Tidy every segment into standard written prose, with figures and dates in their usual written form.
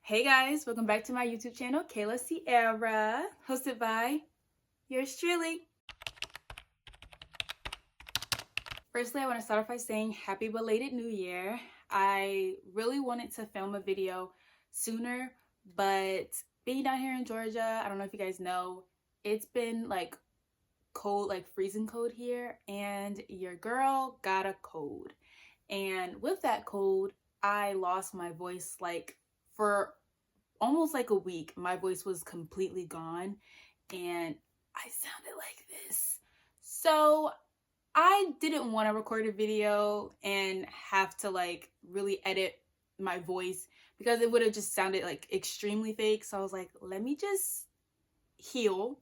Hey guys, welcome back to my YouTube channel, Kayla Sierra, hosted by yours truly. Firstly, I want to start off by saying happy belated New Year. I really wanted to film a video sooner, but being down here in Georgia, I don't know if you guys know, it's been like cold, like freezing cold here, and your girl got a cold. And with that cold, I lost my voice like for almost like a week. My voice was completely gone and I sounded like this. So I didn't want to record a video and have to like really edit my voice because it would have just sounded like extremely fake. So I was like, let me just heal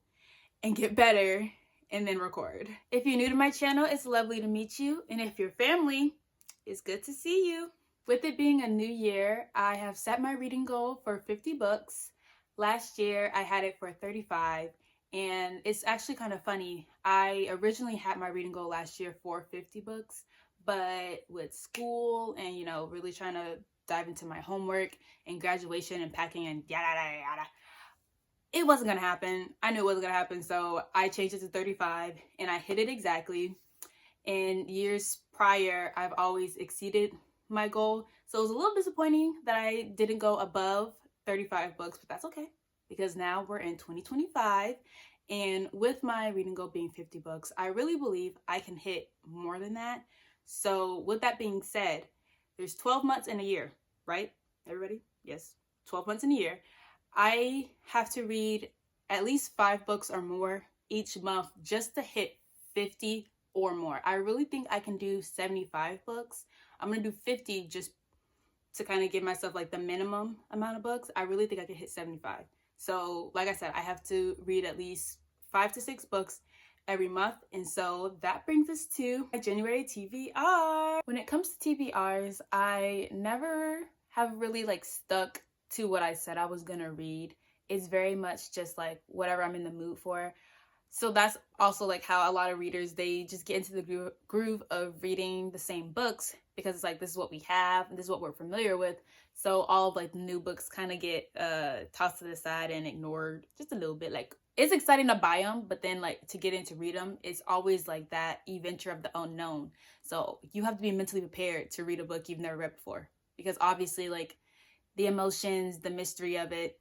and get better and then record. If you're new to my channel, it's lovely to meet you. And if you're family, it's good to see you. With it being a new year, I have set my reading goal for 50 books. Last year, I had it for 35, and it's actually kind of funny. I originally had my reading goal last year for 50 books, but with school and, really trying to dive into my homework and graduation and packing and yada, yada, yada, it wasn't going to happen. I knew it wasn't going to happen, so I changed it to 35, and I hit it exactly. In years prior, I've always exceeded my goal, so it was a little disappointing that I didn't go above 35 books, but that's okay because now we're in 2025, and with my reading goal being 50 books, I really believe I can hit more than that. So with that being said, there's 12 months in a year, right? Everybody? Yes, 12 months in a year. I have to read at least 5 books or more each month just to hit 50 or more. I really think I can do 75 books. I'm gonna do 50 just to kind of give myself like the minimum amount of books. I really think I could hit 75. So like I said, I have to read at least 5 to 6 books every month. And so that brings us to my January TBR. When it comes to TBRs, I never have really like stuck to what I said I was gonna read. It's very much just like whatever I'm in the mood for. So that's also like how a lot of readers, they just get into the groove of reading the same books because it's like, this is what we have and this is what we're familiar with. So all of like the new books kind of get tossed to the side and ignored just a little bit. Like, it's exciting to buy them, but then like to get in to read them, it's always like that adventure of the unknown. So you have to be mentally prepared to read a book you've never read before, because obviously like the emotions, the mystery of it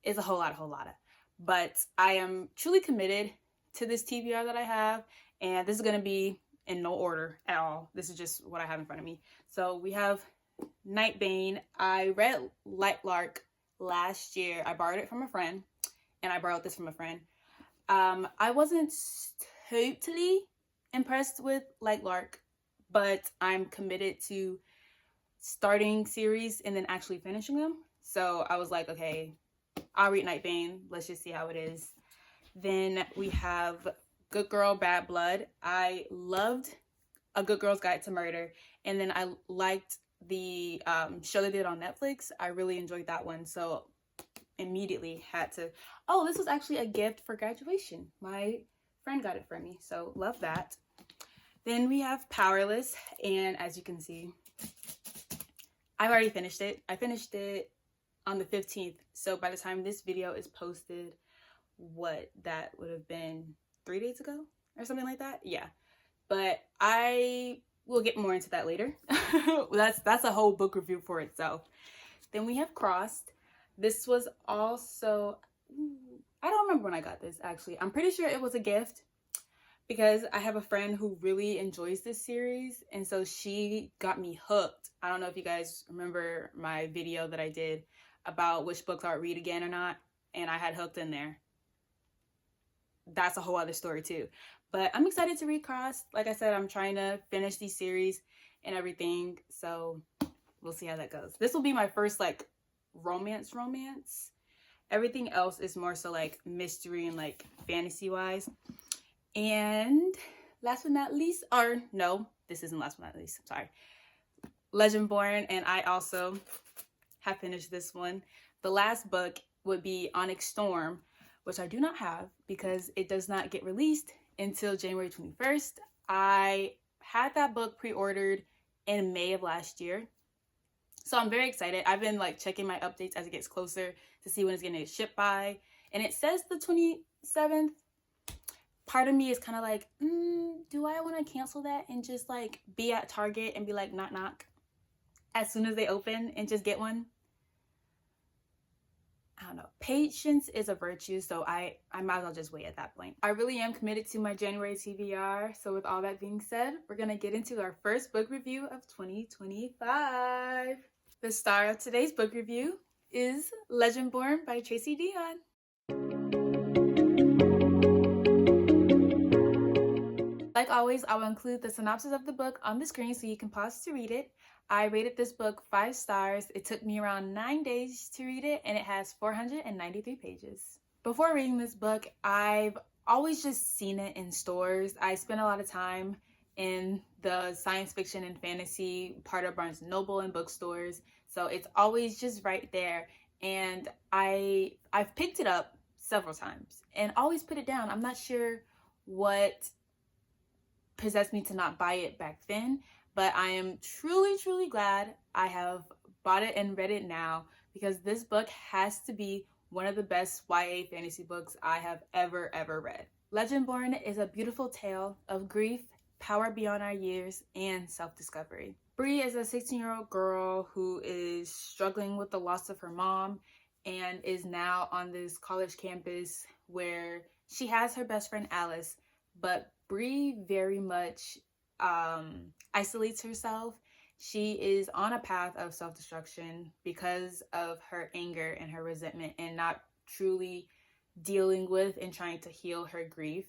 is a whole lot. But I am truly committed to this TBR that I have, and this is going to be in no order at all. This is just what I have in front of me. So we have Nightbane. I read Light Lark last year. I borrowed it from a friend, and I borrowed this from a friend. I wasn't totally impressed with Light Lark, but I'm committed to starting series and then actually finishing them. So I was like, okay, I'll read Nightbane. Let's just see how it is. Then we have Good Girl, Bad Blood. I loved A Good Girl's Guide to Murder. And then I liked the show they did on Netflix. I really enjoyed that one. So immediately had to, oh, this was actually a gift for graduation. My friend got it for me. So love that. Then we have Powerless. And as you can see, I've already finished it. I finished it on the 15th. So by the time this video is posted, what that would have been 3 days ago or something like that. Yeah, but I will get more into that later. that's a whole book review for itself. Then we have Crossed. This was also, I don't remember when I got this actually. I'm pretty sure it was a gift because I have a friend who really enjoys this series, and so she got me hooked. I don't know if you guys remember my video that I did about which books I would read again or not, and I had hooked in there. That's a whole other story too. But I'm excited to read Crossed. Like I said, I'm trying to finish these series and everything. So we'll see how that goes. This will be my first like romance. Everything else is more so like mystery and like fantasy wise. And last but not least, or no, this isn't last but not least, I'm sorry. Legendborn, and I also have finished this one. The last book would be Onyx Storm, which I do not have because it does not get released until January 21st. I had that book pre-ordered in May of last year. So I'm very excited. I've been like checking my updates as it gets closer to see when it's gonna get shipped by. And it says the 27th. Part of me is kind of like, do I want to cancel that and just like be at Target and be like, knock knock, as soon as they open and just get one? I don't know. Patience is a virtue, so I might as well just wait at that point. I really am committed to my January TBR. So with all that being said, we're gonna get into our first book review of 2025. The star of today's book review is Legendborn by Tracey Deonn. Like always, I will include the synopsis of the book on the screen so you can pause to read it. I rated this book 5 stars. It took me around 9 days to read it, and it has 493 pages. Before reading this book, I've always just seen it in stores. I spent a lot of time in the science fiction and fantasy part of Barnes & Noble and bookstores, so it's always just right there. And I've picked it up several times and always put it down. I'm not sure what possessed me to not buy it back then, but I am truly glad I have bought it and read it now, because this book has to be one of the best YA fantasy books I have ever read. Legendborn is a beautiful tale of grief, power beyond our years, and self-discovery. Bree is a 16-year-old girl who is struggling with the loss of her mom and is now on this college campus where she has her best friend Alice, but Bree very much isolates herself. She is on a path of self-destruction because of her anger and her resentment and not truly dealing with and trying to heal her grief.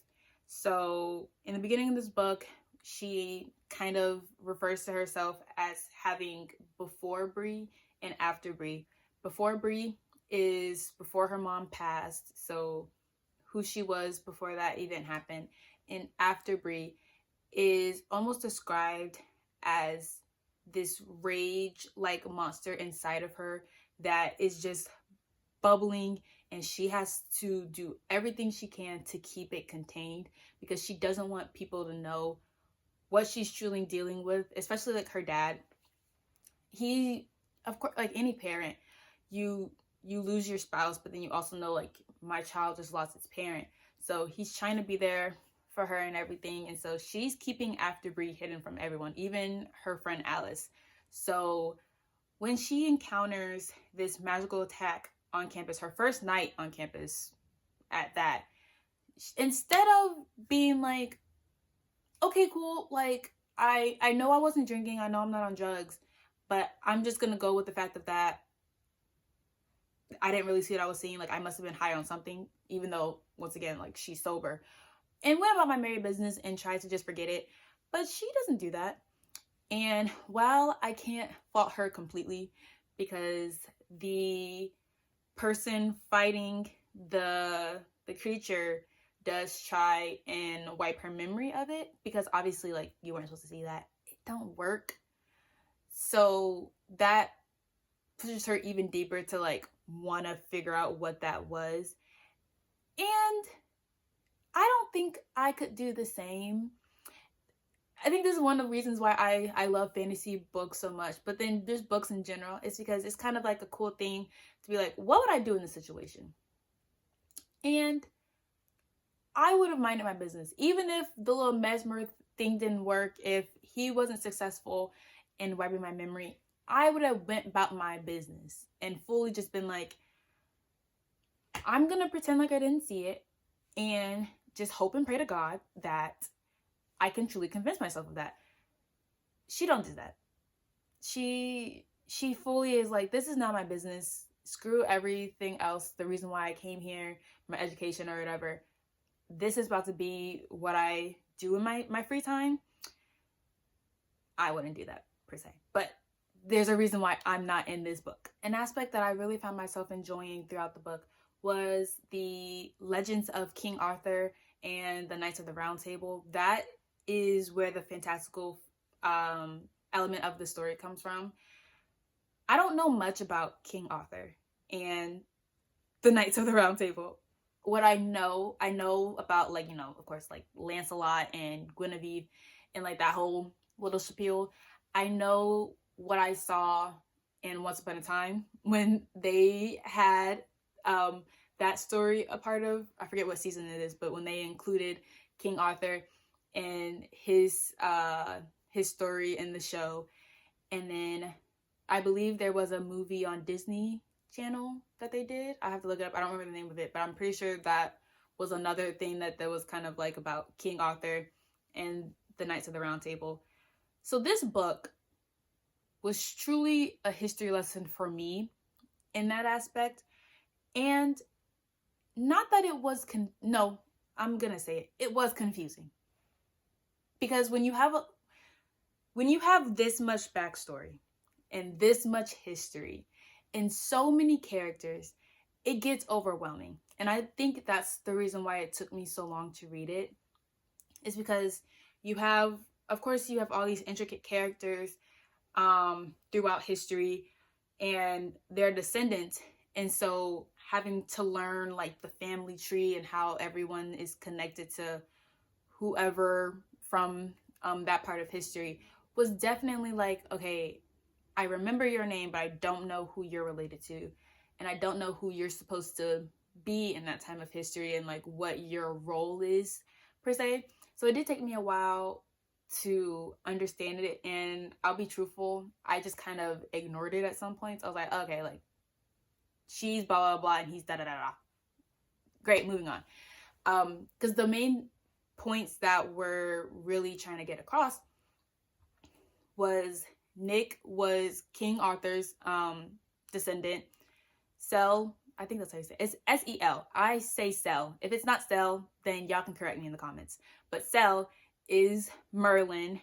So in the beginning of this book, she kind of refers to herself as having before Bree and after Bree. Before Bree is before her mom passed, so who she was before that event happened. And after Bree is almost described as this rage-like monster inside of her that is just bubbling, and she has to do everything she can to keep it contained because she doesn't want people to know what she's truly dealing with, especially like her dad. He, of course, like any parent, you lose your spouse, but then you also know, like, my child just lost its parent. So he's trying to be there for her and everything, and so she's keeping after Bree hidden from everyone, even her friend Alice. So when she encounters this magical attack on campus, her first night on campus at that, instead of being like, okay, cool, like I know I wasn't drinking, I know I'm not on drugs, but I'm just gonna go with the fact that I didn't really see what I was seeing, like I must have been high on something, even though once again, like, she's sober, and went about my merry business and tried to just forget it. But she doesn't do that. And while I can't fault her completely, because the person fighting the creature does try and wipe her memory of it, because obviously, like, you weren't supposed to see that. It don't work. So that pushes her even deeper to like want to figure out what that was. And I don't think I could do the same. I think this is one of the reasons why I love fantasy books so much, but then just books in general. It's because it's kind of like a cool thing to be like, what would I do in this situation? And I would have minded my business. Even if the little mesmer thing didn't work, if he wasn't successful in wiping my memory, I would have went about my business and fully just been like, I'm going to pretend like I didn't see it and just hope and pray to God that I can truly convince myself of that. She don't do that. She fully is like, this is not my business. Screw everything else. The reason why I came here, my education or whatever. This is about to be what I do in my free time. I wouldn't do that per se, but there's a reason why I'm not in this book. An aspect that I really found myself enjoying throughout the book was the legends of King Arthur and the Knights of the Round Table. That is where the fantastical element of the story comes from. I don't know much about King Arthur and the Knights of the Round Table. What I know about, like, you know, of course, like Lancelot and Guinevere and like that whole little spiel. I know what I saw in Once Upon a Time when they had that story a part of, I forget what season it is, but when they included King Arthur and his story in the show. And then I believe there was a movie on Disney Channel that they did. I have to look it up. I don't remember the name of it, but I'm pretty sure that was another thing that there was kind of like about King Arthur and the Knights of the Round Table. So this book was truly a history lesson for me in that aspect. And not that it was, no, I'm going to say it. It was confusing. Because when you have this much backstory and this much history and so many characters, it gets overwhelming. And I think that's the reason why it took me so long to read it, is because you have all these intricate characters throughout history and their descendants. And so having to learn like the family tree and how everyone is connected to whoever from that part of history was definitely like, okay, I remember your name, but I don't know who you're related to. And I don't know who you're supposed to be in that time of history and like what your role is per se. So it did take me a while to understand it. And I'll be truthful, I just kind of ignored it at some points. I was like, okay, like she's blah, blah, blah, and he's da, da, da, da. Great, moving on. Because the main points that we're really trying to get across was Nick was King Arthur's descendant. Sel, I think that's how you say it. It's S-E-L. I say Sel. If it's not Sel, then y'all can correct me in the comments. But Sel is Merlin,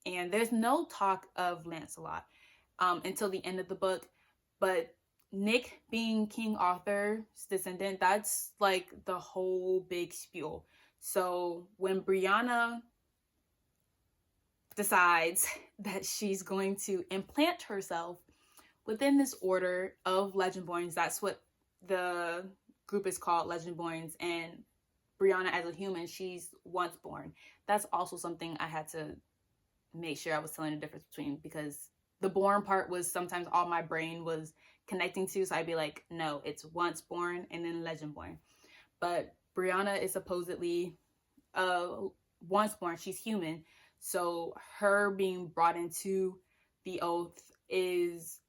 and there's no talk of Lancelot until the end of the book. But Nick being King Arthur's descendant, that's like the whole big spiel. So when Brianna decides that she's going to implant herself within this order of Legendborns, that's what the group is called, Legendborns, and Brianna as a human, she's once born. That's also something I had to make sure I was telling the difference between, because the born part was sometimes all my brain was connecting to, so I'd be like, no, it's once born and then Legendborn. But Brianna is supposedly once born, she's human, so her being brought into the oath is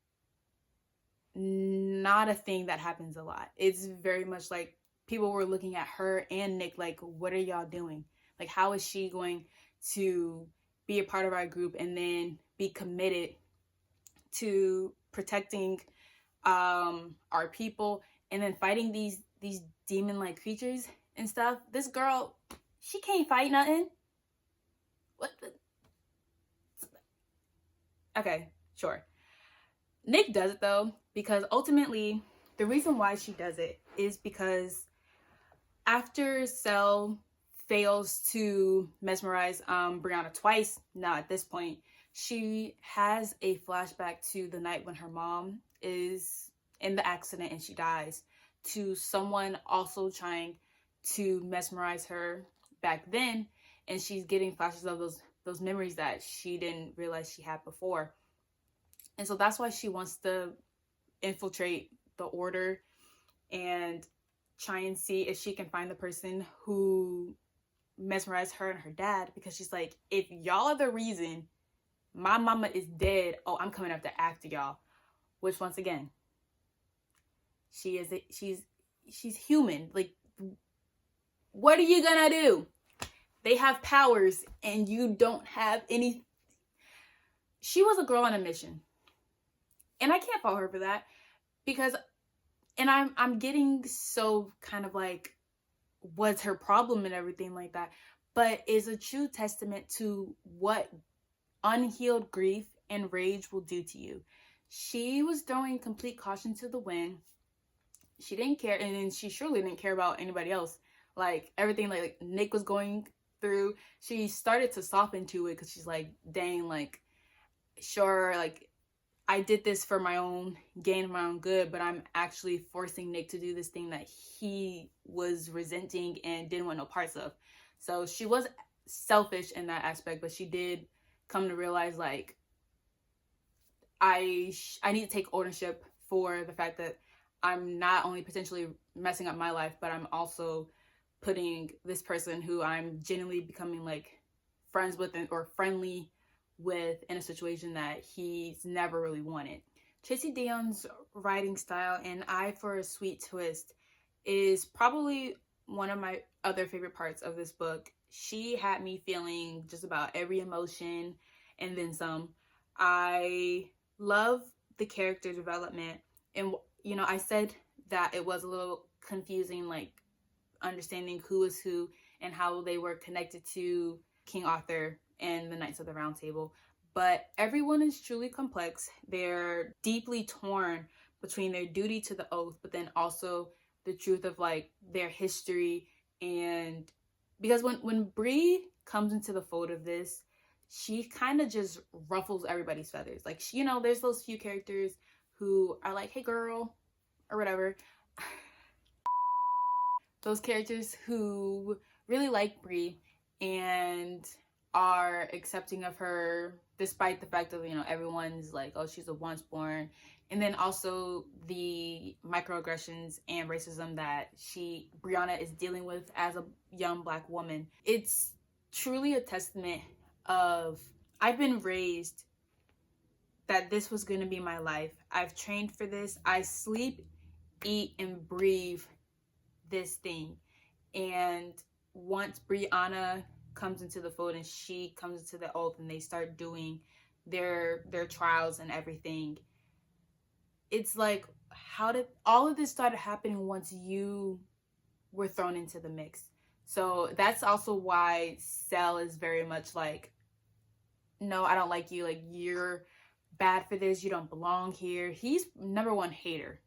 not a thing that happens a lot. It's very much like people were looking at her and Nick like, what are y'all doing? Like, how is she going to be a part of our group and then be committed to protecting our people and then fighting these demon-like creatures and stuff? This girl, she can't fight nothing. What the? Okay, sure. Nick does it though, because ultimately the reason why she does it is because after Sel fails to mesmerize Brianna twice, now at this point, she has a flashback to the night when her mom is in the accident and she dies, to someone also trying to mesmerize her back then, and she's getting flashes of those memories that she didn't realize she had before. And so that's why she wants to infiltrate the order and try and see if she can find the person who mesmerized her and her dad, because she's like, if y'all are the reason my mama is dead, oh, I'm coming after y'all. Which, once again, she's human. Like, what are you gonna do? They have powers and you don't have any. She was a girl on a mission, and I can't fault her for that, because, and I'm getting so kind of like, what's her problem and everything like that, but is a true testament to what unhealed grief and rage will do to you. She was throwing complete caution to the wind. She didn't care, and then she surely didn't care about anybody else. Like, everything like Nick was going through, she started to soften to it, because she's like, dang, like, sure, like, I did this for my own gain, my own good, but I'm actually forcing Nick to do this thing that he was resenting and didn't want no parts of. So she was selfish in that aspect, but she did come to realize, like, I need to take ownership for the fact that I'm not only potentially messing up my life, but I'm also putting this person who I'm genuinely becoming like friends with or friendly with in a situation that he's never really wanted. Tracey Deonn's writing style and eye for a sweet twist is probably one of my other favorite parts of this book. She had me feeling just about every emotion and then some. I love the character development, and you know, I said that it was a little confusing, like understanding who is who and how they were connected to King Arthur and the Knights of the Round Table. But everyone is truly complex. They're deeply torn between their duty to the oath, but then also the truth of like their history. And because when Bree comes into the fold of this, she kind of just ruffles everybody's feathers. Like, you know, there's those few characters who are like, hey girl, or whatever. Those characters who really like Bree and are accepting of her despite the fact that, you know, everyone's like, oh, she's a once born. And then also the microaggressions and racism that Brianna is dealing with as a young Black woman. It's truly a testament of, I've been raised that this was going to be my life. I've trained for this. I sleep, eat, and breathe this thing. And once Brianna comes into the fold and she comes into the oath and they start doing their trials and everything, it's like, how did all of this start happening once you were thrown into the mix? So that's also why Cell is very much like, no, I don't like you, like you're bad for this, you don't belong here. He's number one hater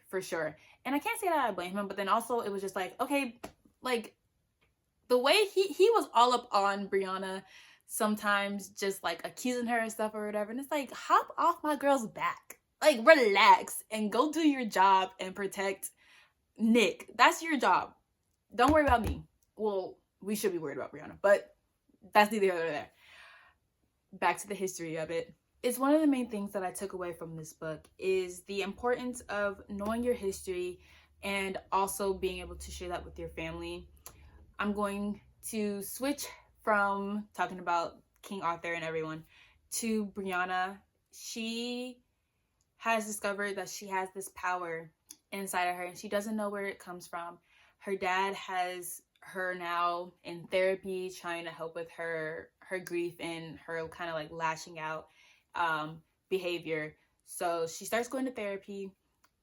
for sure. And I can't say that I blame him, but then also it was just like, okay, like the way he was all up on Brianna, sometimes just like accusing her and stuff or whatever. And it's like, hop off my girl's back. Like, relax and go do your job and protect Nick. That's your job. Don't worry about me. Well, we should be worried about Brianna, but that's neither here nor there. Back to the history of it. It's one of the main things that I took away from this book is the importance of knowing your history and also being able to share that with your family. I'm going to switch from talking about King Arthur and everyone to Brianna. She has discovered that she has this power inside of her and she doesn't know where it comes from. Her dad has her now in therapy trying to help with her grief and her kind of like lashing out behavior. So she starts going to therapy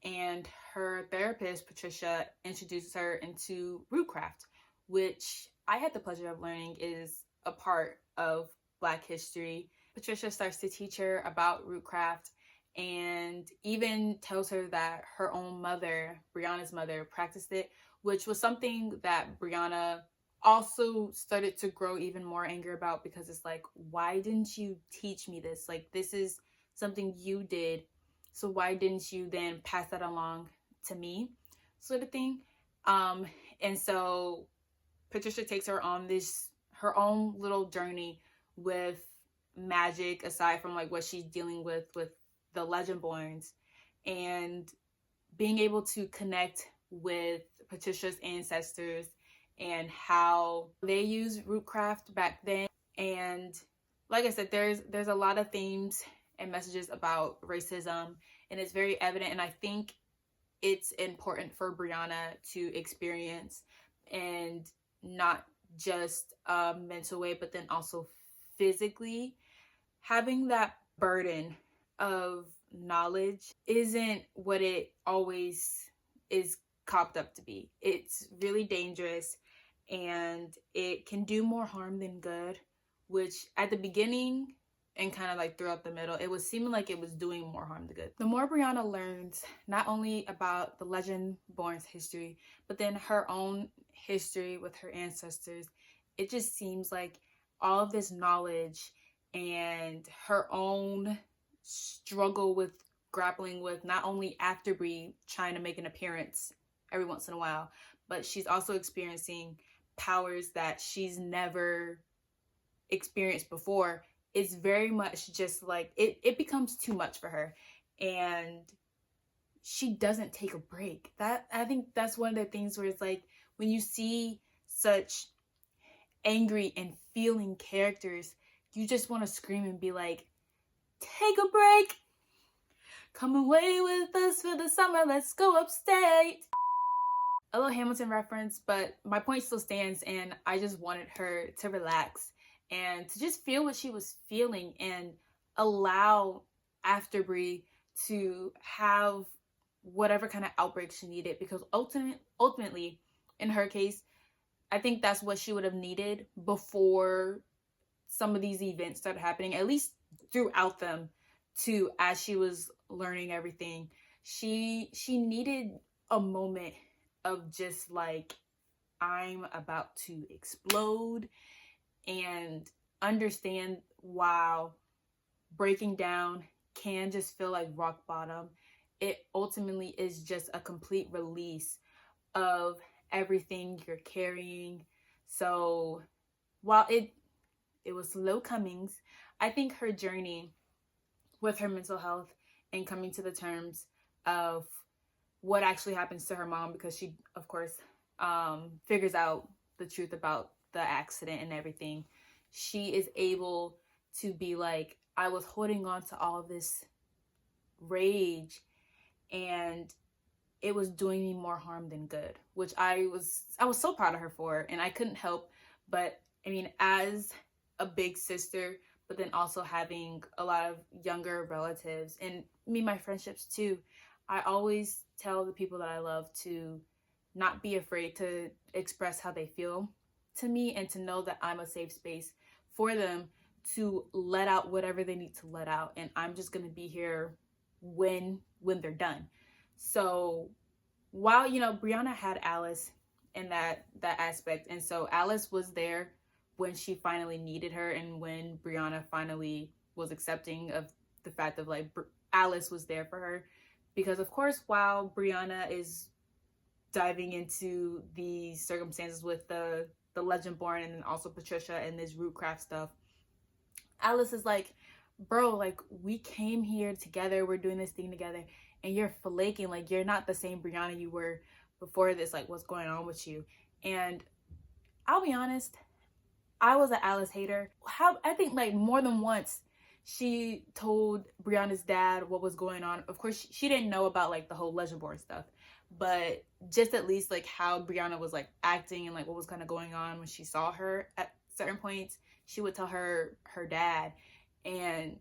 and her therapist Patricia introduces her into rootcraft, which I had the pleasure of learning is a part of Black history. Patricia starts to teach her about rootcraft and even tells her that her own mother, Brianna's mother, practiced it, which was something that Brianna also started to grow even more anger about, because it's like, why didn't you teach me this? Like, this is something you did, so why didn't you then pass that along to me, sort of thing. And so Patricia takes her on her own little journey with magic, aside from like what she's dealing with the Legendborns, and being able to connect with Patricia's ancestors and how they use rootcraft back then. And like I said, there's a lot of themes and messages about racism, and it's very evident, and I think it's important for Brianna to experience, and not just a mental way, but then also physically. Having that burden of knowledge isn't what it always is copped up to be. It's really dangerous and it can do more harm than good, which at the beginning and kind of like throughout the middle, it was seeming like it was doing more harm than good. The more Brianna learns, not only about the Legendborn's history, but then her own history with her ancestors, it just seems like all of this knowledge and her own struggle with grappling with not only after Bree trying to make an appearance every once in a while, but she's also experiencing powers that she's never experienced before. it's very much just like it becomes too much for her, and she doesn't take a break. That, I think that's one of the things where it's like, when you see such angry and feeling characters, you just want to scream and be like, take a break, come away with us for the summer, let's go upstate. A little Hamilton reference, but my point still stands, and I just wanted her to relax and to just feel what she was feeling, and allow Afterbree to have whatever kind of outbreak she needed, because ultimately, in her case, I think that's what she would have needed before some of these events started happening, at least throughout them too, as she was learning everything. She needed a moment of just like, I'm about to explode, and understand, wow, breaking down can just feel like rock bottom. It ultimately is just a complete release of everything you're carrying. So while it was slow comings, I think her journey with her mental health and coming to the terms of what actually happens to her mom, because she, of course, figures out the truth about the accident and everything, she is able to be like, I was holding on to all this rage, and it was doing me more harm than good, which I was so proud of her for. And I couldn't help but, I mean, as a big sister, but then also having a lot of younger relatives, and me, my friendships too, I always tell the people that I love to not be afraid to express how they feel to me, and to know that I'm a safe space for them to let out whatever they need to let out. And I'm just going to be here when they're done. So while, you know, Brianna had Alice in that aspect, and so Alice was there when she finally needed her, and when Brianna finally was accepting of the fact of like, Alice was there for her. Because of course, while Brianna is diving into the circumstances with the Legendborn, and then also Patricia and this rootcraft stuff, Alice is like, bro, like, we came here together, we're doing this thing together, and you're flaking. Like, you're not the same Brianna you were before this. Like, what's going on with you? And I'll be honest, I was an Alice hater. I think like more than once she told Brianna's dad what was going on. Of course, she didn't know about like the whole Legendborn stuff, but just at least like how Brianna was like acting, and like what was kind of going on when she saw her at certain points, she would tell her dad. And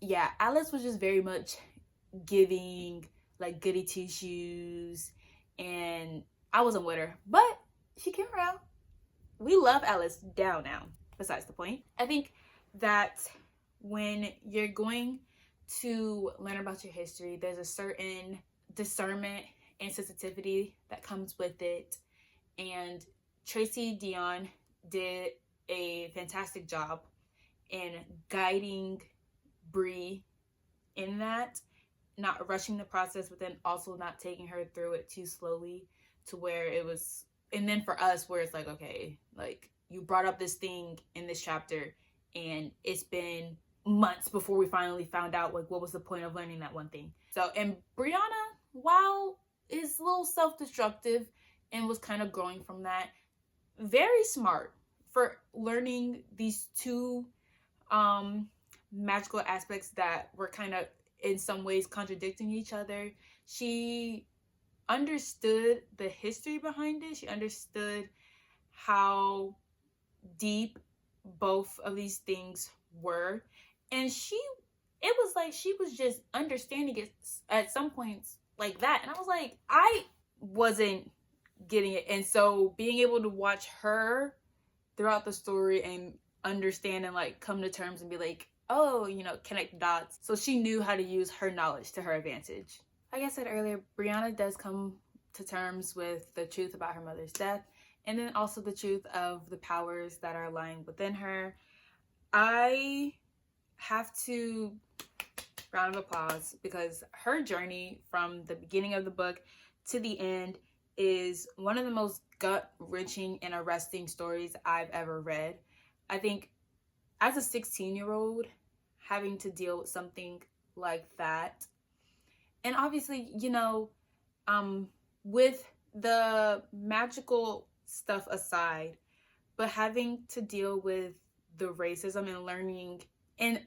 yeah, Alice was just very much giving like goody two shoes, and I wasn't with her, but she came around. We love Alice down now, besides the point. I think that when you're going to learn about your history, there's a certain discernment and sensitivity that comes with it. And Tracey Deonn did a fantastic job in guiding Bree in that, not rushing the process, but then also not taking her through it too slowly, to where it was, and then for us, where it's like, okay, like, you brought up this thing in this chapter, and it's been months before we finally found out like what was the point of learning that one thing. So, and Brianna, while is a little self-destructive and was kind of growing from that, very smart for learning these two magical aspects that were kind of in some ways contradicting each other. She understood the history behind it. She understood how deep both of these things were, and it was like she was just understanding it at some points like that, and I was like, I wasn't getting it. And so being able to watch her throughout the story and understand and like come to terms and be like, oh, you know, connect the dots. So she knew how to use her knowledge to her advantage. Like I said earlier, Brianna does come to terms with the truth about her mother's death, and then also the truth of the powers that are lying within her. I have to round of applause, because her journey from the beginning of the book to the end is one of the most gut-wrenching and arresting stories I've ever read. I think as a 16-year-old, having to deal with something like that, and obviously, you know, with the magical stuff aside, but having to deal with the racism and learning and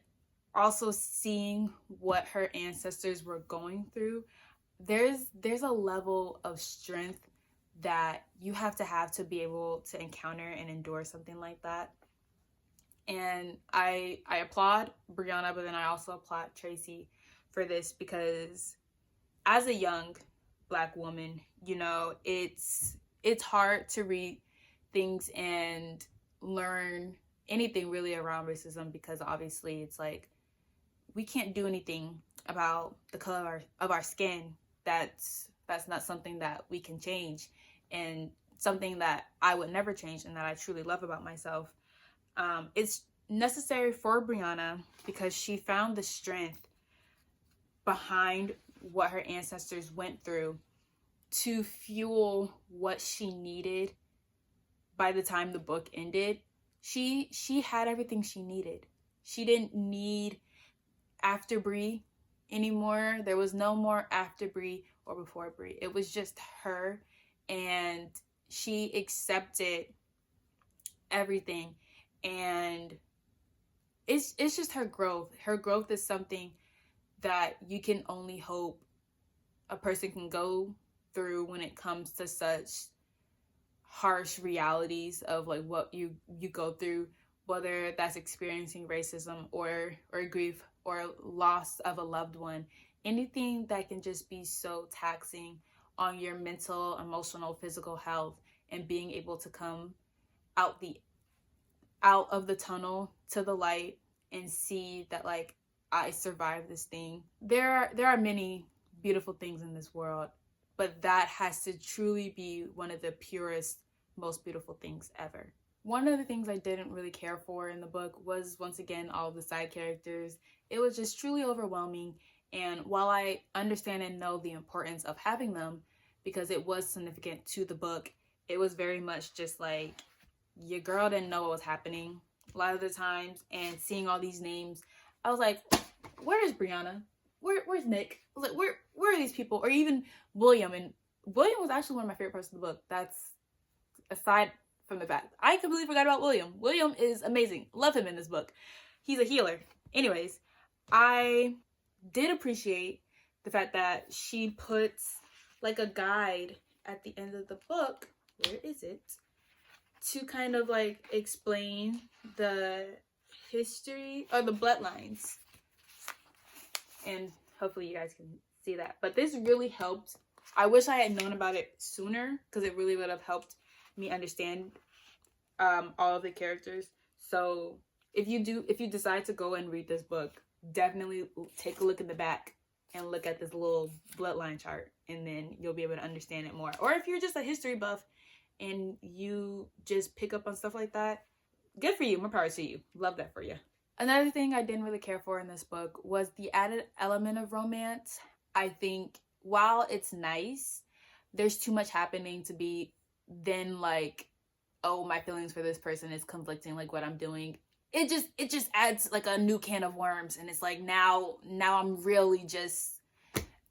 also seeing what her ancestors were going through, there's a level of strength that you have to be able to encounter and endure something like that. And I applaud Brianna, but then I also applaud Tracey for this, because as a young Black woman, you know, it's hard to read things and learn anything really around racism, because obviously it's like we can't do anything about the color of our skin. That's not something that we can change, and something that I would never change and that I truly love about myself. It's necessary for Brianna because she found the strength behind what her ancestors went through to fuel what she needed. By the time the book ended, she had everything she needed. She didn't need after Bree anymore. There was no more after Bree or before Bree. It was just her, and she accepted everything. And it's just her growth. Her growth is something that you can only hope a person can go through when it comes to such harsh realities of like what you go through, whether that's experiencing racism or grief or loss of a loved one. Anything that can just be so taxing on your mental, emotional, physical health, and being able to come out of the tunnel to the light and see that like I survived this thing. There are many beautiful things in this world, but that has to truly be one of the purest, most beautiful things ever. One of the things I didn't really care for in the book was, once again, all of the side characters. It was just truly overwhelming. And while I understand and know the importance of having them, because it was significant to the book, it was very much just like, your girl didn't know what was happening a lot of the times. And seeing all these names, I was like, where is Brianna? Where's Nick? I was like, where are these people? Or even William. And William was actually one of my favorite parts of the book. That's aside from the fact I completely forgot about William. William is amazing. Love him in this book. He's a healer. Anyways, I did appreciate the fact that she puts like a guide at the end of the book. Where is it? To kind of like explain the history or the bloodlines. And hopefully you guys can see that. But this really helped. I wish I had known about it sooner, because it really would have helped me understand all of the characters. So if you decide to go and read this book, definitely take a look at the back and look at this little bloodline chart, and then you'll be able to understand it more. Or if you're just a history buff and you just pick up on stuff like that, good for you. More power to you. Love that for you. Another thing I didn't really care for in this book was the added element of romance. I think while it's nice, there's too much happening to be then like, oh, my feelings for this person is conflicting, like what I'm doing. It just adds like a new can of worms, and it's like now I'm really just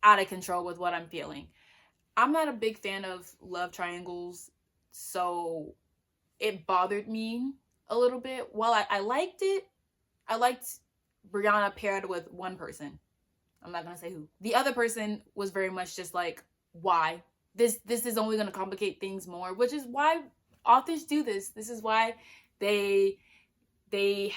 out of control with what I'm feeling. I'm not a big fan of love triangles, so it bothered me a little bit. While I liked it, I liked Brianna paired with one person. I'm not gonna say who. The other person was very much just like, why? This is only gonna complicate things more, which is why authors do this. This is why they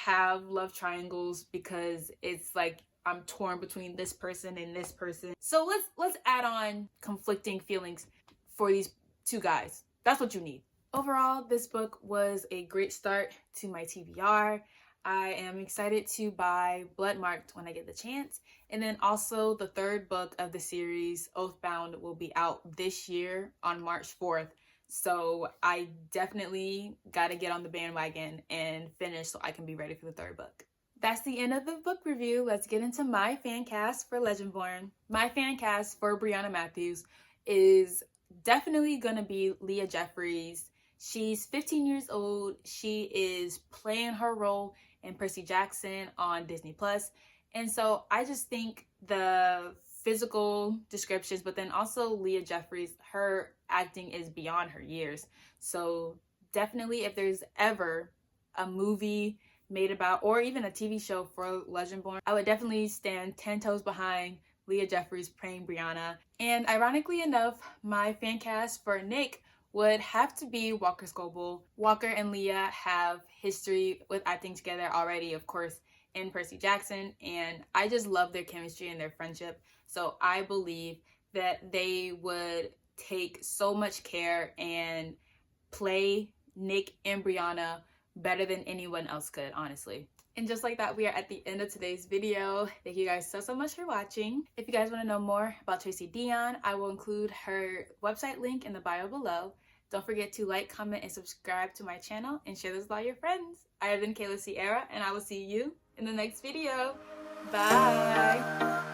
have love triangles, because it's like I'm torn between this person and this person. So let's add on conflicting feelings for these two guys. That's what you need. Overall, this book was a great start to my TBR. I am excited to buy Bloodmarked when I get the chance. And then also the third book of the series, Oathbound, will be out this year on March 4th. So I definitely got to get on the bandwagon and finish so I can be ready for the third book. That's the end of the book review. Let's get into my fan cast for Legendborn. My fan cast for Brianna Matthews is definitely going to be Leah Jeffries. She's 15 years old. She is playing her role and Percy Jackson on Disney Plus. And so I just think the physical descriptions, but then also Leah Jeffries, her acting is beyond her years. So definitely, if there's ever a movie made about, or even a TV show for Legendborn, I would definitely stand 10 toes behind Leah Jeffries playing Brianna. And ironically enough, my fan cast for Nick would have to be Walker Scobell. Walker and Leah have history with acting together already, of course, in Percy Jackson, and I just love their chemistry and their friendship. So I believe that they would take so much care and play Nick and Brianna better than anyone else could, honestly. And just like that, we are at the end of today's video. Thank you guys so much for watching. If you guys want to know more about Tracey Deonn, I will include her website link in the bio below. Don't forget to like, comment, and subscribe to my channel, and share this with all your friends. I have been Kayla Sierra, and I will see you in the next video. Bye!